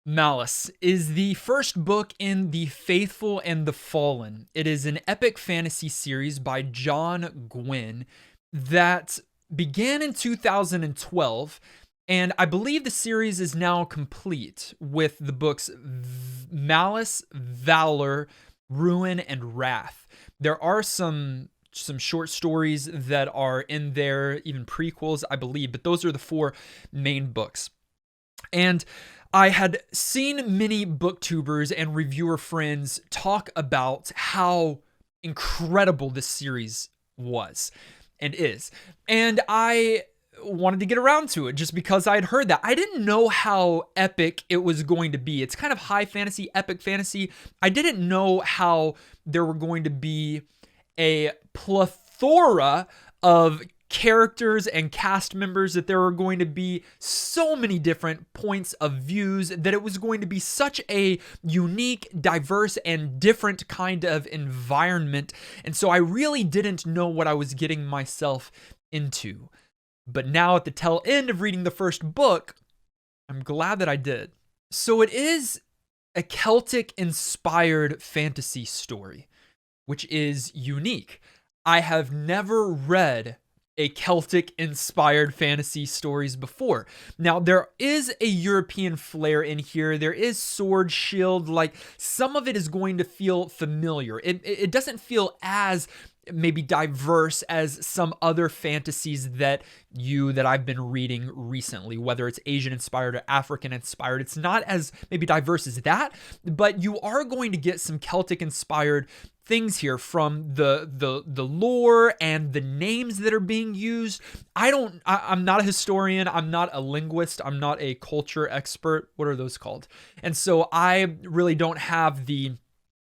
Malice is the first book in The Faithful and the Fallen. It is an epic fantasy series by John Gwynne that began in 2012, and I believe the series is now complete with the books Malice, Valor, Ruin, and Wrath. There are some short stories that are in there, even prequels, I believe, but those are the four main books. And I had seen many booktubers and reviewer friends talk about how incredible this series was and is. And I wanted to get around to it just because I had heard that. I didn't know how epic it was going to be. It's kind of high fantasy, epic fantasy. I didn't know how there were going to be a plethora of characters and cast members, that there were going to be so many different points of views, that it was going to be such a unique, diverse, and different kind of environment. And so I really didn't know what I was getting myself into. But now at the tail end of reading the first book, I'm glad that I did. So it is a Celtic-inspired fantasy story, which is unique. I have never read a Celtic-inspired fantasy stories before. Now, there is a European flair in here. There is sword, shield, like some of it is going to feel familiar. It doesn't feel as maybe diverse as some other fantasies that I've been reading recently, whether it's Asian inspired or African inspired. It's not as maybe diverse as that, but you are going to get some Celtic inspired things here from the lore and the names that are being used. I'm not a historian. I'm not a linguist. I'm not a culture expert. What are those called? And so I really don't have the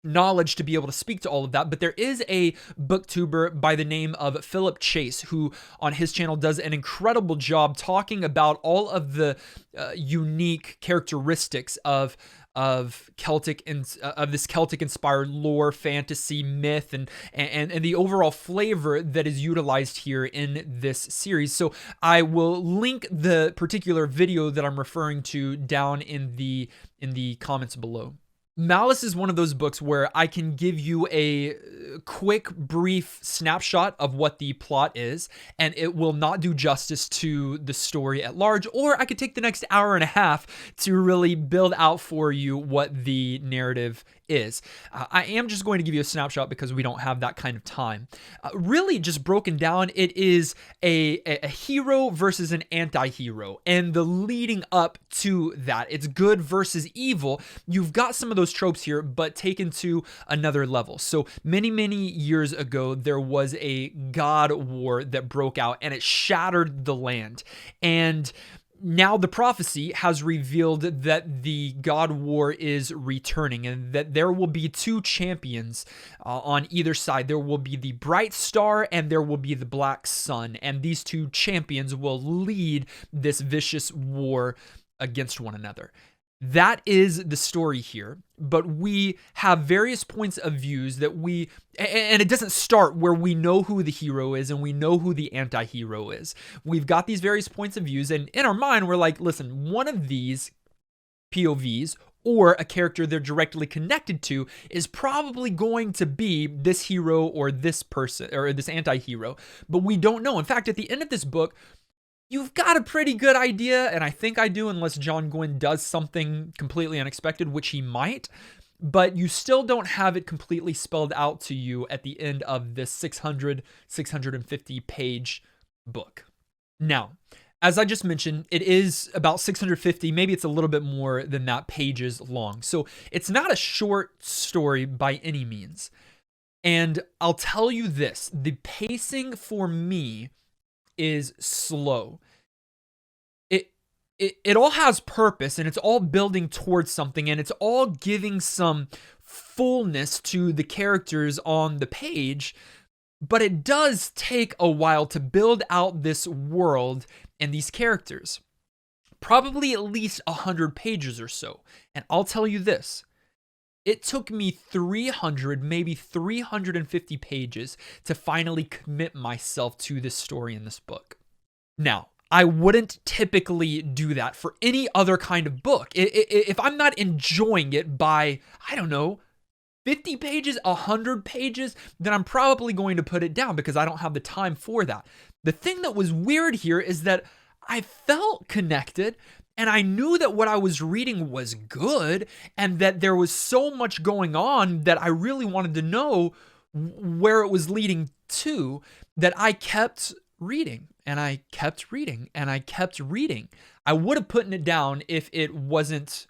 knowledge to be able to speak to all of that, but there is a booktuber by the name of Philip Chase who on his channel does an incredible job talking about all of the unique characteristics of Celtic and of this Celtic inspired lore, fantasy, myth, and the overall flavor that is utilized here in this series. So I will link the particular video that I'm referring to down in the comments below. Malice is one of those books where I can give you a quick, brief snapshot of what the plot is, and it will not do justice to the story at large, or I could take the next hour and a half to really build out for you what the narrative is. I am just going to give you a snapshot because we don't have that kind of time. Really, just broken down, it is a hero versus an anti-hero, and the leading up to that. It's good versus evil. You've got some of those tropes here, but taken to another level. So many years ago, there was a god war that broke out, and it shattered the land. And now the prophecy has revealed that the God War is returning, and that there will be two champions on either side. There will be the bright star and there will be the black sun, and these two champions will lead this vicious war against one another. That is the story here, but we have various points of views that and it doesn't start where we know who the hero is and we know who the anti-hero is. We've got these various points of views, and in our mind, we're like, listen, one of these POVs or a character they're directly connected to is probably going to be this hero or this person or this anti-hero, but we don't know. In fact, at the end of this book, you've got a pretty good idea, and I think I do, unless John Gwynne does something completely unexpected, which he might, but you still don't have it completely spelled out to you at the end of this 650 page book. Now, as I just mentioned, it is about 650, maybe it's a little bit more than that, pages long. So it's not a short story by any means. And I'll tell you this, the pacing for me is slow. It all has purpose, and it's all building towards something, and it's all giving some fullness to the characters on the page, but it does take a while to build out this world and these characters. Probably at least 100 pages or so. And I'll tell you this, it took me 300, maybe 350 pages to finally commit myself to this story in this book. Now, I wouldn't typically do that for any other kind of book. If I'm not enjoying it by, I don't know, 50 pages, 100 pages, then I'm probably going to put it down because I don't have the time for that. The thing that was weird here is that I felt connected and I knew that what I was reading was good and that there was so much going on that I really wanted to know where it was leading to, that I kept reading and I kept reading and I kept reading. I would have put it down if it wasn't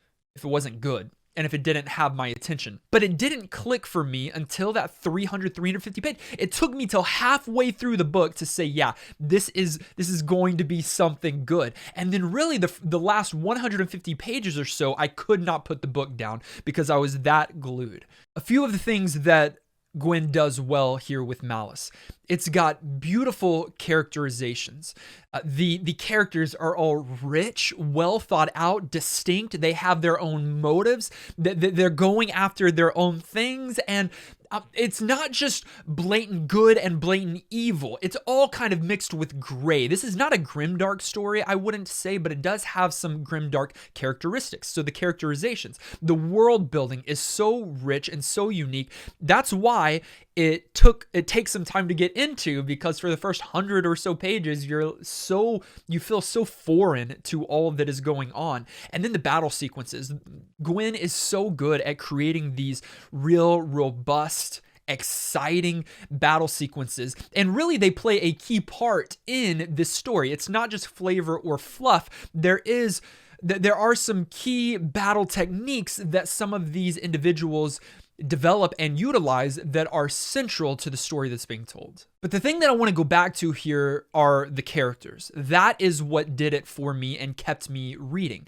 good and if it didn't have my attention. But it didn't click for me until that 350 page. It took me till halfway through the book to say, yeah, this is going to be something good. And then really the last 150 pages or so, I could not put the book down because I was that glued. A few of the things that Gwynne does well here with Malice. It's got beautiful characterizations. The characters are all rich, well thought out, distinct. They have their own motives. They're going after their own things. And it's not just blatant good and blatant evil. It's all kind of mixed with gray. This is not a grimdark story, I wouldn't say, but it does have some grimdark characteristics. So the characterizations, the world building is so rich and so unique. That's why it takes some time to get into, because for the first 100 or so pages, you feel so foreign to all that is going on. And then the battle sequences. Gwynne is so good at creating these real, robust, exciting battle sequences, and really they play a key part in this story. It's not just flavor or fluff. There are some key battle techniques that some of these individuals develop and utilize that are central to the story that's being told. But the thing that I want to go back to here are the characters. That is what did it for me and kept me reading.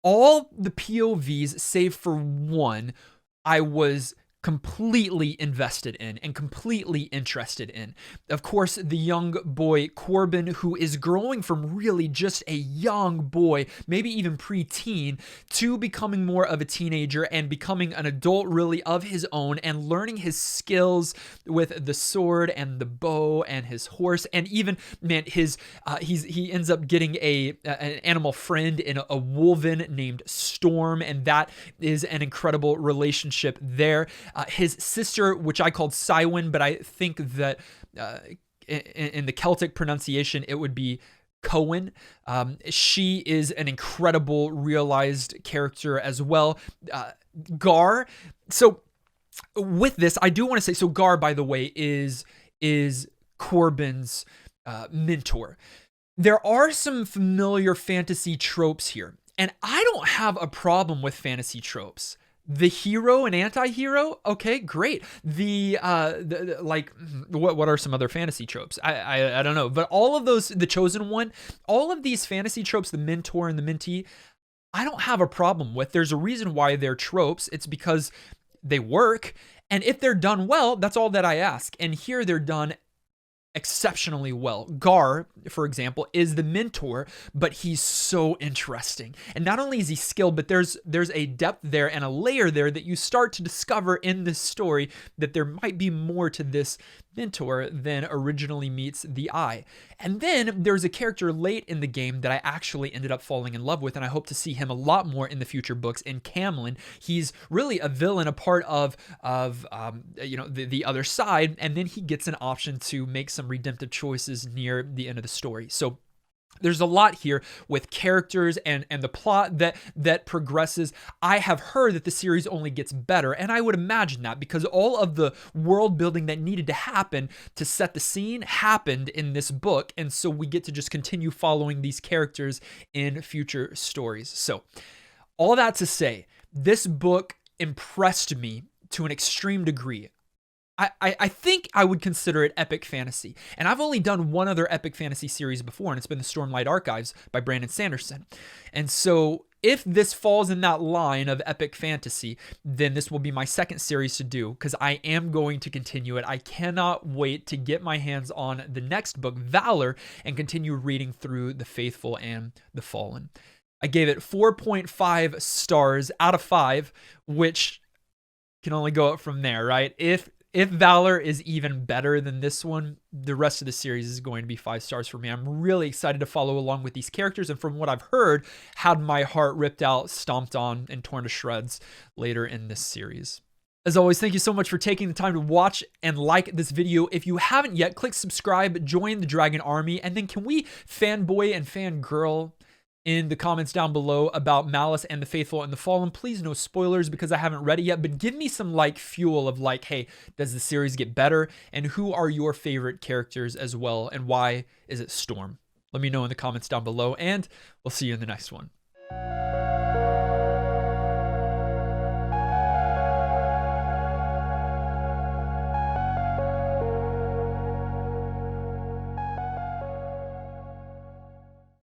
All the POVs, save for one, I was completely invested in and completely interested in. Of course, the young boy Corbin, who is growing from really just a young boy, maybe even preteen, to becoming more of a teenager and becoming an adult really of his own, and learning his skills with the sword and the bow and his horse, and even, man, he ends up getting an animal friend in a wolven named Storm, and that is an incredible relationship there. His sister, which I called Cywin, but I think that in the Celtic pronunciation, it would be Cohen. She is an incredible realized character as well. Gar. So with this, I do want to say, so Gar, by the way, is Corbin's mentor. There are some familiar fantasy tropes here, and I don't have a problem with fantasy tropes. The hero and anti-hero, okay, great. Like, what are some other fantasy tropes? I don't know, but all of those, the chosen one, all of these fantasy tropes, the mentor and the mentee, I don't have a problem with. There's a reason why they're tropes. It's because they work, and if they're done well, that's all that I ask. And here they're done exceptionally well. Gar, for example, is the mentor, but he's so interesting. And not only is he skilled, but there's a depth there and a layer there that you start to discover in this story, that there might be more to this mentor than originally meets the eye. And then there's a character late in the game that I actually ended up falling in love with, and I hope to see him a lot more in the future books. In Camlin, he's really a villain, a part of the other side, and then he gets an option to make some redemptive choices near the end of the story. So there's a lot here with characters and the plot that progresses. I have heard that the series only gets better, and I would imagine that because all of the world building that needed to happen to set the scene happened in this book, and so we get to just continue following these characters in future stories. So all that to say, this book impressed me to an extreme degree. I think I would consider it epic fantasy. And I've only done one other epic fantasy series before, and it's been the Stormlight Archives by Brandon Sanderson. And so if this falls in that line of epic fantasy, then this will be my second series to do, because I am going to continue it. I cannot wait to get my hands on the next book, Valor, and continue reading through The Faithful and The Fallen. I gave it 4.5 stars out of 5, which can only go up from there, right? If if Valor is even better than this one, the rest of the series is going to be 5 stars for me. I'm really excited to follow along with these characters, and from what I've heard, had my heart ripped out, stomped on, and torn to shreds later in this series. As always, thank you so much for taking the time to watch and like this video. If you haven't yet, click subscribe, join the Dragon Army, and then can we fanboy and fangirl in the comments down below about Malice and the Faithful and the Fallen? Please no spoilers because I haven't read it yet, but give me some like fuel of like, hey, does the series get better? And who are your favorite characters as well? And why is it Storm? Let me know in the comments down below, and we'll see you in the next one.